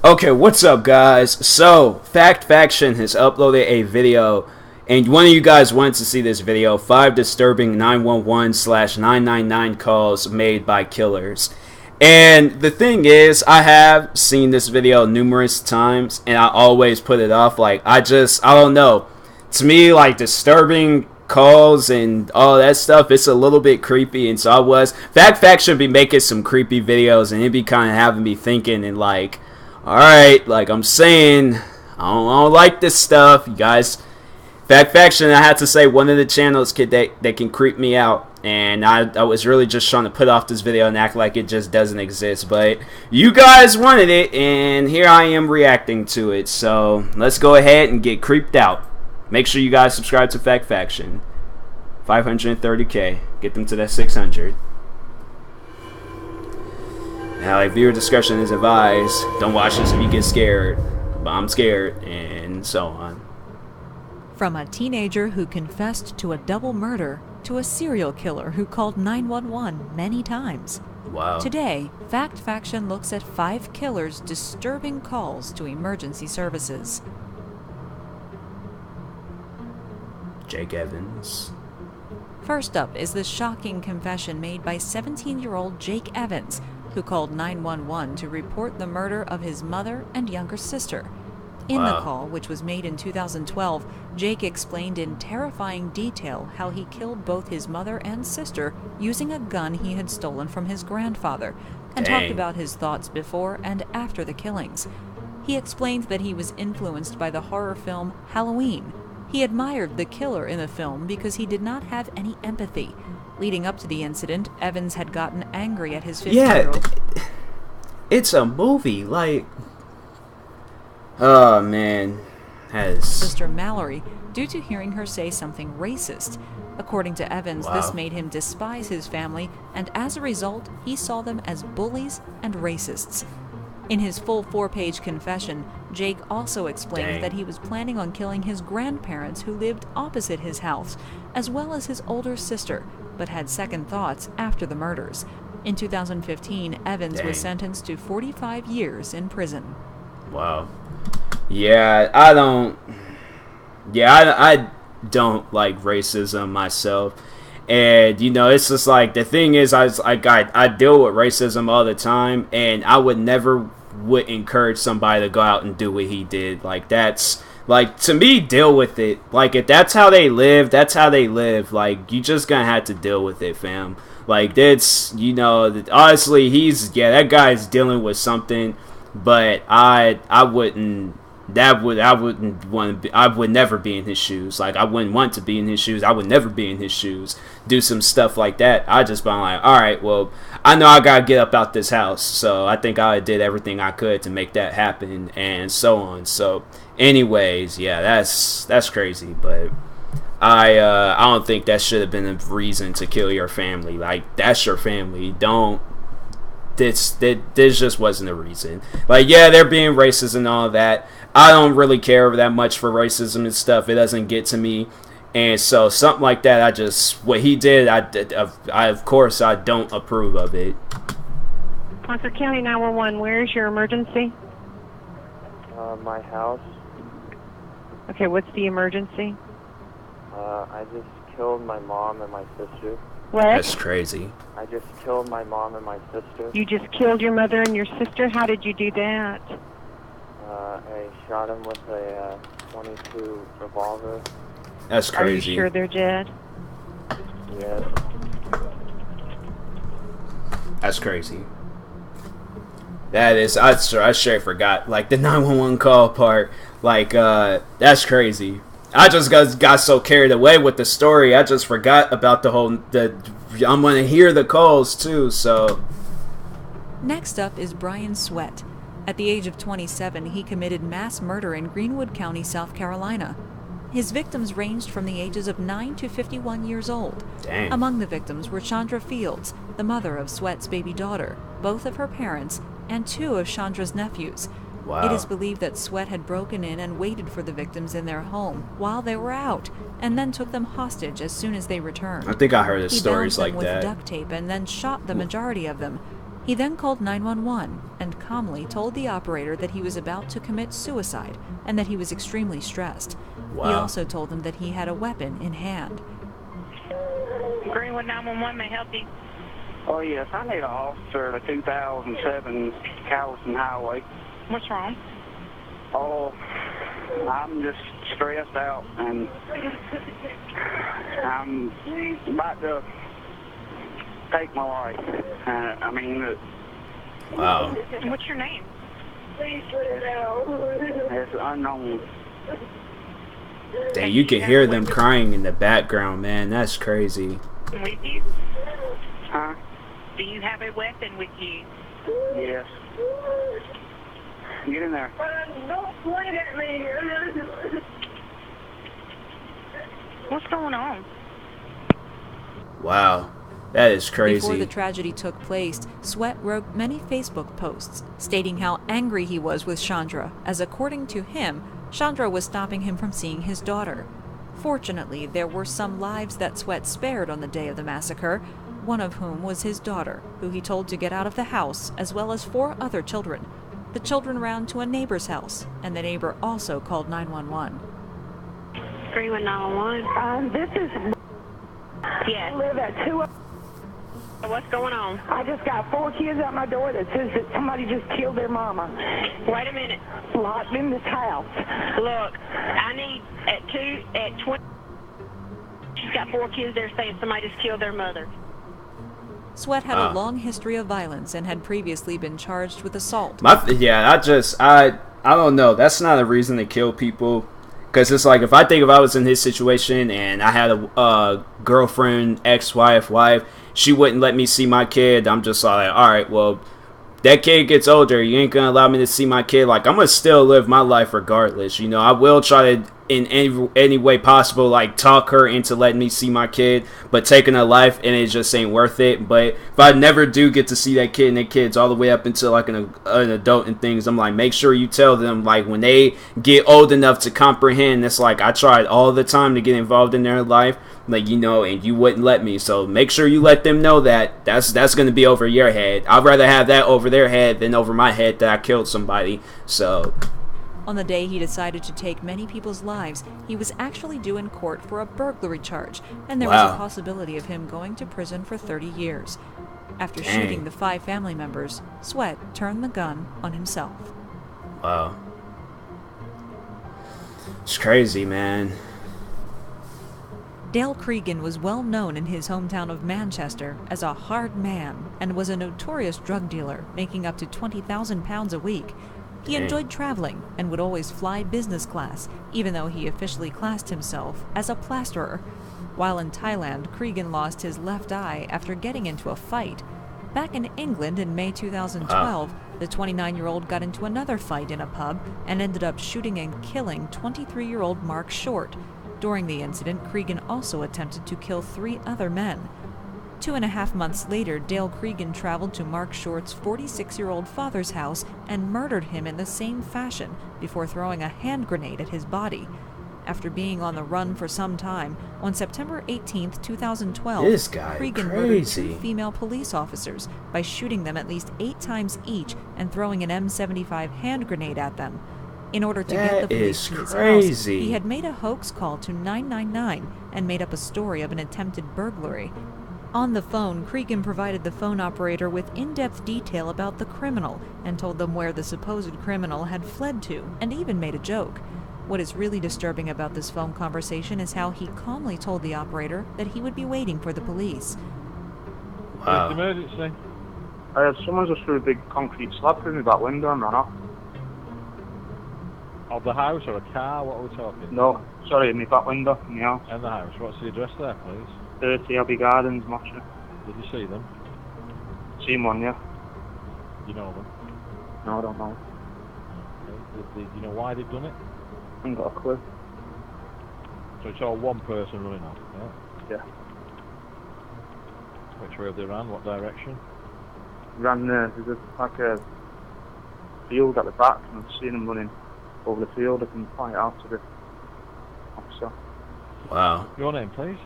Okay, what's up, guys? So, Fact Faction has uploaded a video, and one of you guys wanted to see this video: 5 disturbing 911/999 calls made by killers. And the thing is, I have seen this video numerous times, and I always put it off. Like, I don't know. To me, like, disturbing calls and all that stuff, it's a little bit creepy, and so Fact Faction be making some creepy videos, and it'd be kind of having me thinking, and like, alright, like I'm saying, I don't like this stuff, you guys. Fact Faction, I had to say, one of the channels that can creep me out, and I was really just trying to put off this video and act like it just doesn't exist, but you guys wanted it, and here I am reacting to it, so let's go ahead and get creeped out. Make sure you guys subscribe to Fact Faction. 530k, get them to that 600. Now, like, viewer discretion is advised. Don't watch this if you get scared. But I'm scared, and so on. From a teenager who confessed to a double murder to a serial killer who called 911 many times. Wow. Today, Fact Faction looks at 5 killers' disturbing calls to emergency services. Jake Evans. First up is the shocking confession made by 17-year-old Jake Evans, who called 911 to report the murder of his mother and younger sister. In the call, which was made in 2012, Jake explained in terrifying detail how he killed both his mother and sister using a gun he had stolen from his grandfather, and talked about his thoughts before and after the killings. He explained that he was influenced by the horror film Halloween. He admired the killer in the film because he did not have any empathy. Leading up to the incident, Evans had gotten angry at his 15-year-old. Yeah, it's a movie, like, oh man, sister Mallory, due to hearing her say something racist. According to Evans, this made him despise his family, and as a result, he saw them as bullies and racists. In his full 4-page confession, Jake also explained that he was planning on killing his grandparents who lived opposite his house, as well as his older sister, but had second thoughts after the murders. In 2015, Evans was sentenced to 45 years in prison. Wow. Yeah, I don't like racism myself. And, you know, it's just like, the thing is, I deal with racism all the time, and I would never encourage somebody to go out and do what he did. Like, that's, like, to me, deal with it. Like, if that's how they live, that's how they live. Like, you just gonna have to deal with it, fam. Like, that's, you know, honestly, that guy's dealing with something, but I would never be in his shoes. Like, I wouldn't want to be in his shoes. I would never be in his shoes. Do some stuff like that. I just been like, all right, well, I know I gotta get up out this house, so I think I did everything I could to make that happen, and so on. So, anyways, yeah, that's crazy, but I don't think that should have been a reason to kill your family. Like, that's your family. This just wasn't a reason. Like, yeah, they're being racist and all that. I don't really care that much for racism and stuff. It doesn't get to me. And so something like that, what he did, of course, I don't approve of it. Parker County 911, where is your emergency? My house. Okay, what's the emergency? I just killed my mom and my sister. What? That's crazy. I just killed my mom and my sister. You just killed your mother and your sister? How did you do that? I shot him with a .22 revolver. That's crazy. Are you sure they're dead? Yes. That's crazy. That is, I sure forgot, like, the 911 call part. Like, that's crazy. I just got so carried away with the story, I just forgot about I'm gonna hear the calls too, so. Next up is Brian Sweat. At the age of 27, he committed mass murder in Greenwood County, South Carolina. His victims ranged from the ages of 9 to 51 years old. Dang. Among the victims were Chandra Fields, the mother of Sweat's baby daughter, both of her parents, and 2 of Chandra's nephews. Wow. It is believed that Sweat had broken in and waited for the victims in their home while they were out, and then took them hostage as soon as they returned. I think I heard stories like He bound them that. with duct tape and then shot the majority of them. He then called 911 and calmly told the operator that he was about to commit suicide and that he was extremely stressed. Wow. He also told them that he had a weapon in hand. Greenwood 911, may I help you? Oh, yes. I need an officer at 2007 Calliston Highway. What's wrong? Oh, I'm just stressed out, and I'm about to take my life. Wow. What's your name? It's unknown. Dang, you can hear them crying in the background, man. That's crazy. With you? Huh? Do you have a weapon with you? Yes. Get in there. Don't point at me. What's going on? Wow. That is crazy. Before the tragedy took place, Sweat wrote many Facebook posts stating how angry he was with Chandra, as according to him, Chandra was stopping him from seeing his daughter. Fortunately, there were some lives that Sweat spared on the day of the massacre, one of whom was his daughter, who he told to get out of the house, as well as 4 other children. The children ran to a neighbor's house, and the neighbor also called 911. 31911. This is. Yes. I live at 2. What's going on? I just got 4 kids out my door that says that somebody just killed their mama. Wait a minute. Locked in this house. Look, I need at 20. She's got 4 kids there saying somebody just killed their mother. Sweat had a long history of violence and had previously been charged with assault. I don't know. That's not a reason to kill people. Because it's like, if I was in his situation and I had a girlfriend, ex-wife, wife, she wouldn't let me see my kid. I'm just like, all right, well, that kid gets older. You ain't going to allow me to see my kid. Like, I'm going to still live my life regardless. You know, I will try to, in any way possible, like, talk her into letting me see my kid. But taking her life, and it just ain't worth it. But if I never do get to see that kid and their kids all the way up until, like, an adult and things, I'm like, make sure you tell them, like, when they get old enough to comprehend, it's like, I tried all the time to get involved in their life. Like, you know, and you wouldn't let me. So make sure you let them know that that's going to be over your head. I'd rather have that over their head than over my head that I killed somebody. So on the day he decided to take many people's lives, he was actually due in court for a burglary charge, and there was a possibility of him going to prison for 30 years. After shooting the 5 family members, Sweat turned the gun on himself. Wow. It's crazy, man. Dale Creegan was well known in his hometown of Manchester as a hard man and was a notorious drug dealer, making up to £20,000 a week. He enjoyed traveling and would always fly business class, even though he officially classed himself as a plasterer. While in Thailand, Creegan lost his left eye after getting into a fight. Back in England in May 2012, the 29-year-old got into another fight in a pub and ended up shooting and killing 23-year-old Mark Short. During the incident, Creegan also attempted to kill 3 other men. 2.5 months later, Dale Creegan traveled to Mark Short's 46-year-old father's house and murdered him in the same fashion before throwing a hand grenade at his body. After being on the run for some time, on September 18, 2012, Creegan murdered 2 female police officers by shooting them at least 8 times each and throwing an M75 hand grenade at them. In order to get the police to his house, he had made a hoax call to 999 and made up a story of an attempted burglary. On the phone, Creegan provided the phone operator with in-depth detail about the criminal and told them where the supposed criminal had fled to, and even made a joke. What is really disturbing about this phone conversation is how he calmly told the operator that he would be waiting for the police. Wow. Emergency. Someone just threw a big concrete slab through my back window and ran off. Of the house or a car? What are we talking? No, sorry, my back window in the house. In the house. What's the address there, please? 30 Abbey Gardens, Mosham. Did you see them? Seen one, yeah. You know them? No, I don't know. Do you know why they've done it? I haven't got a clue. So it's all one person running off, yeah? Yeah. Which way have they ran? What direction? Ran there. There's like a field at the back, and I've seen them running over the field. I can point it out to the officer. Wow. Your name, please?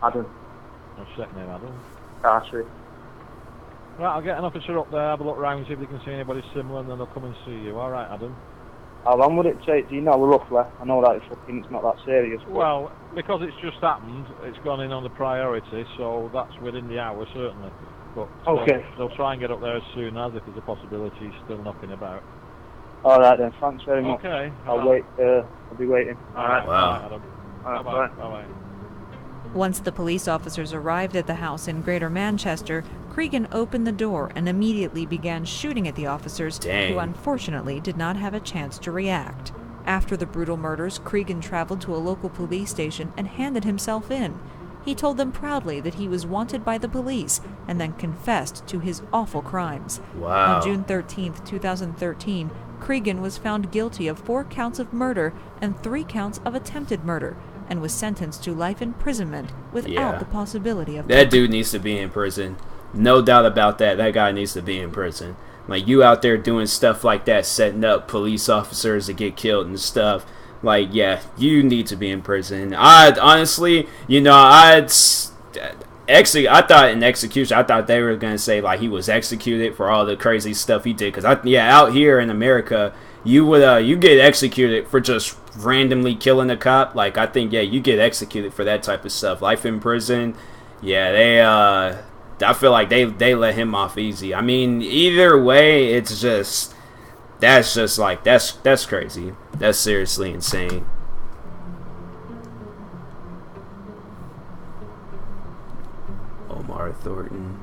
Adam. What's your second name, Adam? Archery. Right, I'll get an officer up there, have a look round, see if they can see anybody similar, and then they'll come and see you. All right, Adam? How long would it take? Do you know roughly? I know that it's not that serious. But... Well, because it's just happened, it's gone in on the priority, so that's within the hour, certainly. But okay. They'll try and get up there as soon as, if there's a possibility he's still knocking about. All right then, thanks very much. Okay. I'll wait. I'll be waiting. All right. Wow. All right, Adam. All right, Bye-bye. bye. Bye-bye. Once the police officers arrived at the house in Greater Manchester, Creegan opened the door and immediately began shooting at the officers, Dang. who unfortunately did not have a chance to react. After the brutal murders, Creegan traveled to a local police station and handed himself in. He told them proudly that he was wanted by the police and then confessed to his awful crimes. Wow. On June 13, 2013, Creegan was found guilty of 4 counts of murder and 3 counts of attempted murder, and was sentenced to life imprisonment without the possibility of that dude needs to be in prison. No doubt about that. That guy needs to be in prison. Like, you out there doing stuff like that, setting up police officers to get killed and stuff. Like, yeah, you need to be in prison. I honestly, I thought in execution, I thought they were gonna say like he was executed for all the crazy stuff he did. Cause out here in America, you get executed for just randomly killing a cop. Like, I think you get executed for that type of stuff. Life in prison. Yeah, I feel like they let him off easy. I mean, either way, it's just that's crazy. That's seriously insane. Omar Thornton.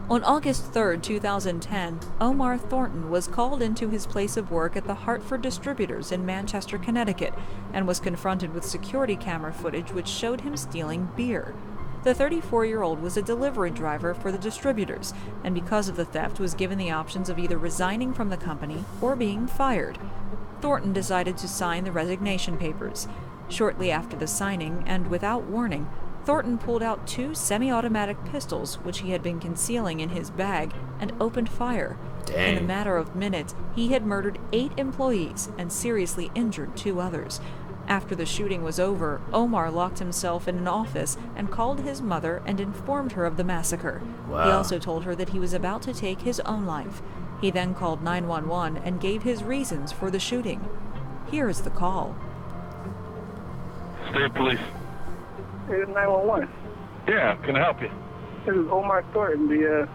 On August 3, 2010, Omar Thornton was called into his place of work at the Hartford Distributors in Manchester, Connecticut, and was confronted with security camera footage which showed him stealing beer. The 34-year-old was a delivery driver for the distributors, and because of the theft was given the options of either resigning from the company or being fired. Thornton decided to sign the resignation papers. Shortly after the signing, and without warning, Thornton pulled out 2 semi-automatic pistols which he had been concealing in his bag and opened fire. Dang. In a matter of minutes, he had murdered 8 employees and seriously injured 2 others. After the shooting was over, Omar locked himself in an office and called his mother and informed her of the massacre. Wow. He also told her that he was about to take his own life. He then called 911 and gave his reasons for the shooting. Here is the call. State Police. It's 911. Yeah, can I help you? This is Omar Thornton, the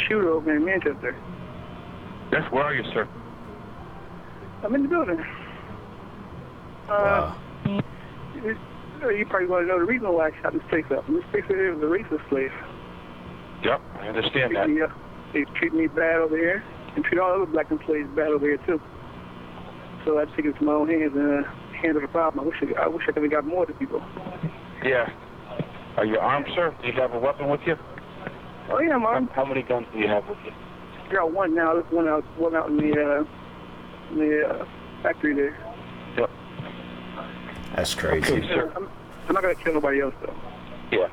shooter over in Manchester. Yes, where are you, sir? I'm in the building. Wow. You probably want to know the reason why I shot this place up. This place is a racist place. Yep, I understand that. They treat me bad over here, and treat all other black employees bad over here too. So I take it to my own hands and handle the problem. I wish I could have got more of the people. Yeah. Are you armed, sir? Do you have a weapon with you? Oh yeah, I'm armed. How many guns do you have with you? I got one now. There's one out in the factory there. Yep. That's crazy. Okay, sir. I'm not gonna kill nobody else though. Yeah.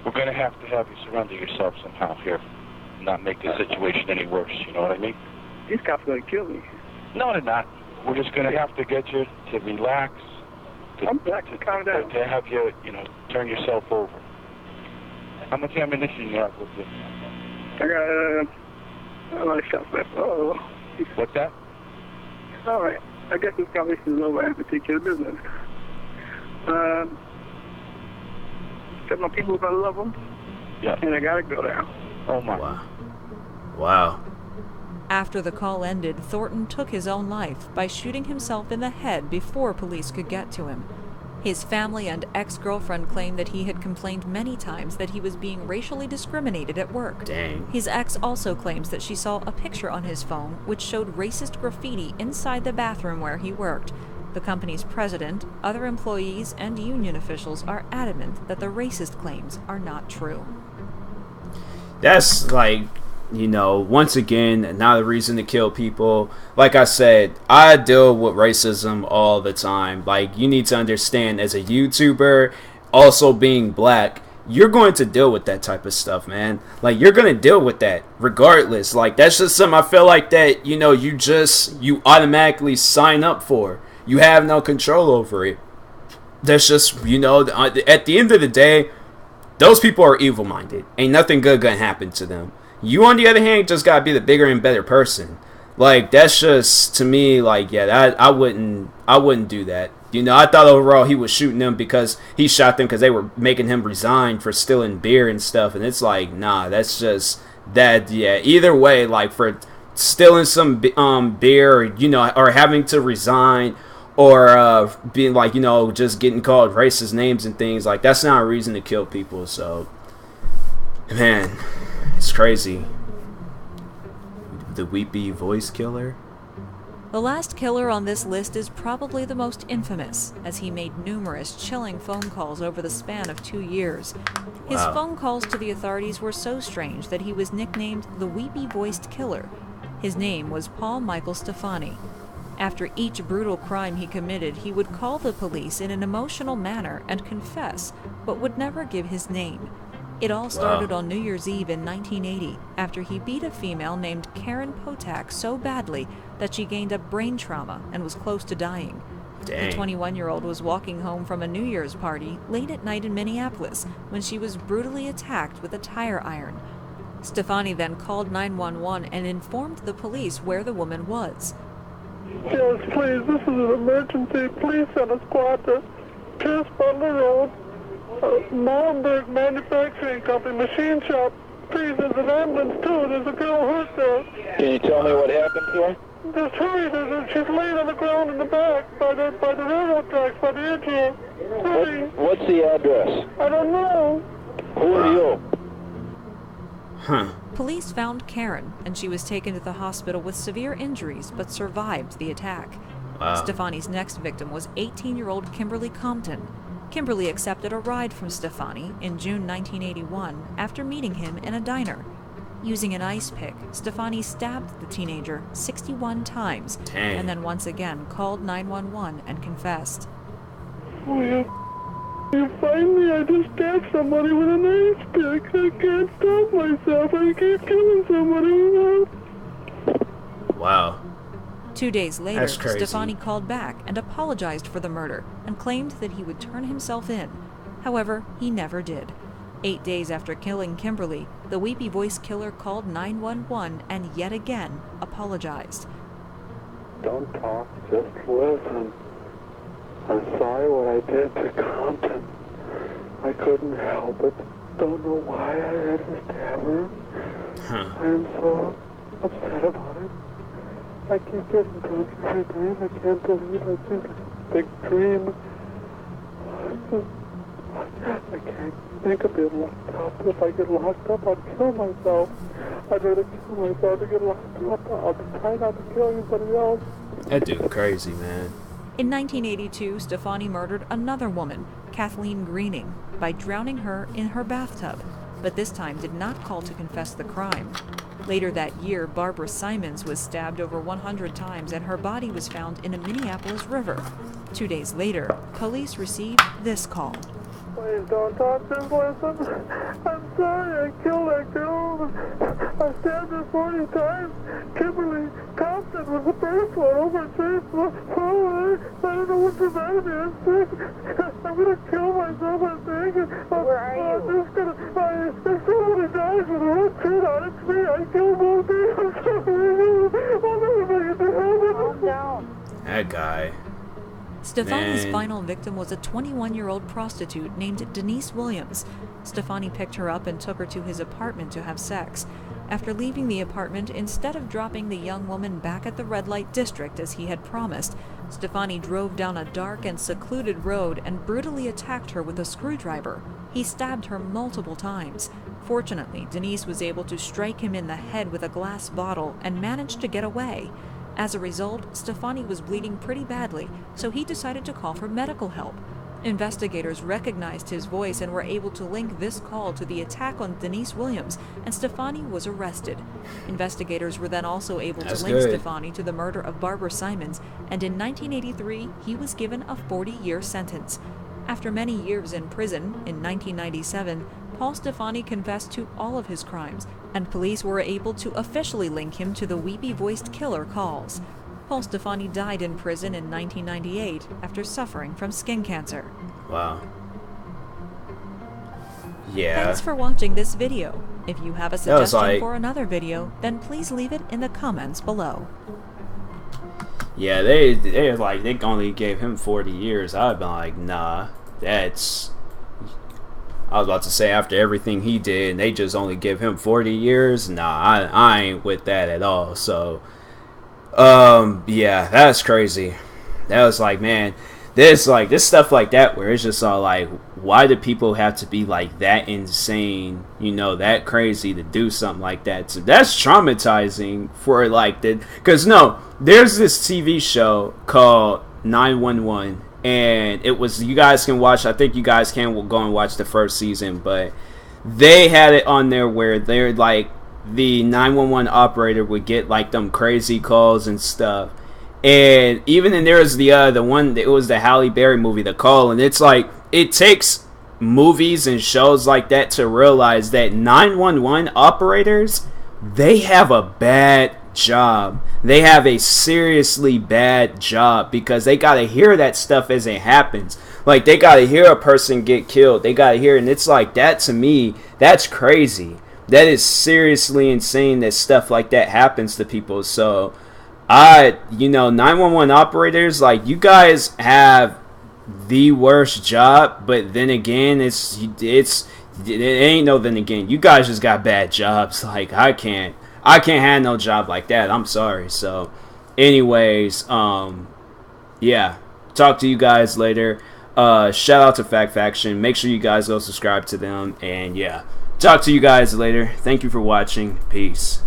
We're going to have you surrender yourself somehow here. Not make the situation any worse, you know what I mean? These cops are gonna kill me. No, they're not. We're just going to have to get you to relax. I'm back to calm down. To have you, turn yourself over. How much ammunition you have with you? I got a lot of shots left. Oh. What's that? All right. I guess this conversation is over. I have to take care of business. Tell my people if I love them. Yeah. And I gotta go now. Oh my. Wow. After the call ended, Thornton took his own life by shooting himself in the head before police could get to him. His family and ex-girlfriend claimed that he had complained many times that he was being racially discriminated at work. Dang. His ex also claims that she saw a picture on his phone which showed racist graffiti inside the bathroom where he worked. The company's president, other employees, and union officials are adamant that the racist claims are not true. That's like, once again, not a reason to kill people. Like I said, I deal with racism all the time. Like, you need to understand, as a YouTuber, also being black, you're going to deal with that type of stuff, man. Like, you're going to deal with that regardless. Like, that's just something I feel like that, you automatically sign up for. You have no control over it. That's just, at the end of the day, Those people are evil-minded. Ain't nothing good gonna happen to them. You, on the other hand, just gotta be the bigger and better person. Like, that's just, to me, like, yeah, I wouldn't do that. You know, I thought overall he was shooting them because he shot them because they were making him resign for stealing beer and stuff. And it's like, nah, that's just that. Yeah, either way, like for stealing some beer, or, you know, or having to resign, or being like, you know, just getting called racist names and things, like that's not a reason to kill people. So, man, it's crazy. The weepy voice killer. The last killer on this list is probably the most infamous, as he made numerous chilling phone calls over the span of 2 years. His phone calls to the authorities were so strange that he was nicknamed the Weepy-Voiced Killer. His name was Paul Michael Stefani. After each brutal crime he committed, he would call the police in an emotional manner and confess, but would never give his name. It all started on New Year's Eve in 1980, after he beat a female named Karen Potak so badly that she gained a brain trauma and was close to dying. Dang. The 21-year-old was walking home from a New Year's party late at night in Minneapolis when she was brutally attacked with a tire iron. Stefani then called 911 and informed the police where the woman was. Yes, please, this is an emergency. Please send a squad to Pierce Butler Road, Molenberg Manufacturing Company, machine shop. Please, there's an ambulance too. There's a girl hurt there. Can you tell me what happened to her? Just hurry. She's laying on the ground in the back by the railroad tracks, by the edge here. Hurry. What's the address? I don't know. Who are you? Huh. Police found Karen, and she was taken to the hospital with severe injuries but survived the attack. Stefani's next victim was 18-year-old Kimberly Compton. Kimberly accepted a ride from Stefani in June 1981 after meeting him in a diner. Using an ice pick, Stefani stabbed the teenager 61 times and then once again called 911 and confessed. Oh, you find me? I just stabbed somebody with an ice pick. I can't stop myself. I keep killing somebody. Wow. 2 days later, That's crazy. Stefani called back and apologized for the murder and claimed that he would turn himself in. However, he never did. 8 days after killing Kimberly, the weepy voice killer called 911 and yet again apologized. Don't talk, just listen. I'm sorry what I did to Compton. I couldn't help it. Don't know why I had to stab her. I am so upset about it. I keep getting drunk every time. I can't believe I just like a big dream. I can't think of being locked up. If I get locked up, I'll kill myself. I'd rather kill myself than get locked up. I'll try not to kill anybody else. That dude crazy, man. In 1982, Stefani murdered another woman, Kathleen Greening, by drowning her in her bathtub, but this time did not call to confess the crime. Later that year, Barbara Simons was stabbed over 100 times and her body was found in a Minneapolis river. 2 days later, police received this call. Please don't talk, just listen. I'm sorry I killed that girl. I stabbed her 40 times. Kimberly Compton was the first one over Facebook. Oh, I don't know what prevented me. I'm sick. I'm going to kill myself, I think. Where are you? If somebody dies with a red shit on it, it's me. I killed both of you. I'm sorry. I'll never make it to heaven. Calm down. That guy. Stefani's Man. final victim was a 21-year-old prostitute named Denise Williams. Stefani picked her up and took her to his apartment to have sex. After leaving the apartment, instead of dropping the young woman back at the red light district as he had promised, Stefani drove down a dark and secluded road and brutally attacked her with a screwdriver. He stabbed her multiple times. Fortunately, Denise was able to strike him in the head with a glass bottle and managed to get away. As a result, Stefani was bleeding pretty badly, so he decided to call for medical help. Investigators recognized his voice and were able to link this call to the attack on Denise Williams, and Stefani was arrested. Investigators were then also able to link Stefani to the murder of Barbara Simons, and in 1983, he was given a 40-year sentence. After many years in prison, in 1997, Paul Stefani confessed to all of his crimes, and police were able to officially link him to the weepy-voiced killer calls. Paul Stefani died in prison in 1998 after suffering from skin cancer. Wow. Yeah. Thanks for watching this video. If you have a suggestion like, for another video, then please leave it in the comments below. Yeah, they only gave him 40 years. I'd been like, nah, that's. I was about to say after everything he did, and they just only give him 40 years. Nah, I ain't with that at all. So, yeah, that's crazy. That was like, man, this stuff like that where it's just all like, why do people have to be like that insane, you know, that crazy to do something like that? So that's traumatizing for like the, because no, there's this TV show called 911, and it was, you guys can watch, I think you guys can go and watch the first season, but they had it on there where they're like, the 911 operator would get like them crazy calls and stuff. And even in there is the one, it was the Halle Berry movie, The Call, and it's like, it takes movies and shows like that to realize that 911 operators, they have a bad job. They have a seriously bad job because they gotta hear that stuff as it happens. Like, they gotta hear a person get killed. They gotta hear, and it's like, that to me, that's crazy. That is seriously insane that stuff like that happens to people. So, you know, 911 operators, like, you guys have the worst job, but then again, it ain't no then again. You guys just got bad jobs. Like, I can't have no job like that. I'm sorry. So, anyways, yeah, talk to you guys later. Shout out to Fact Faction. Make sure you guys go subscribe to them, and yeah, talk to you guys later. Thank you for watching. Peace.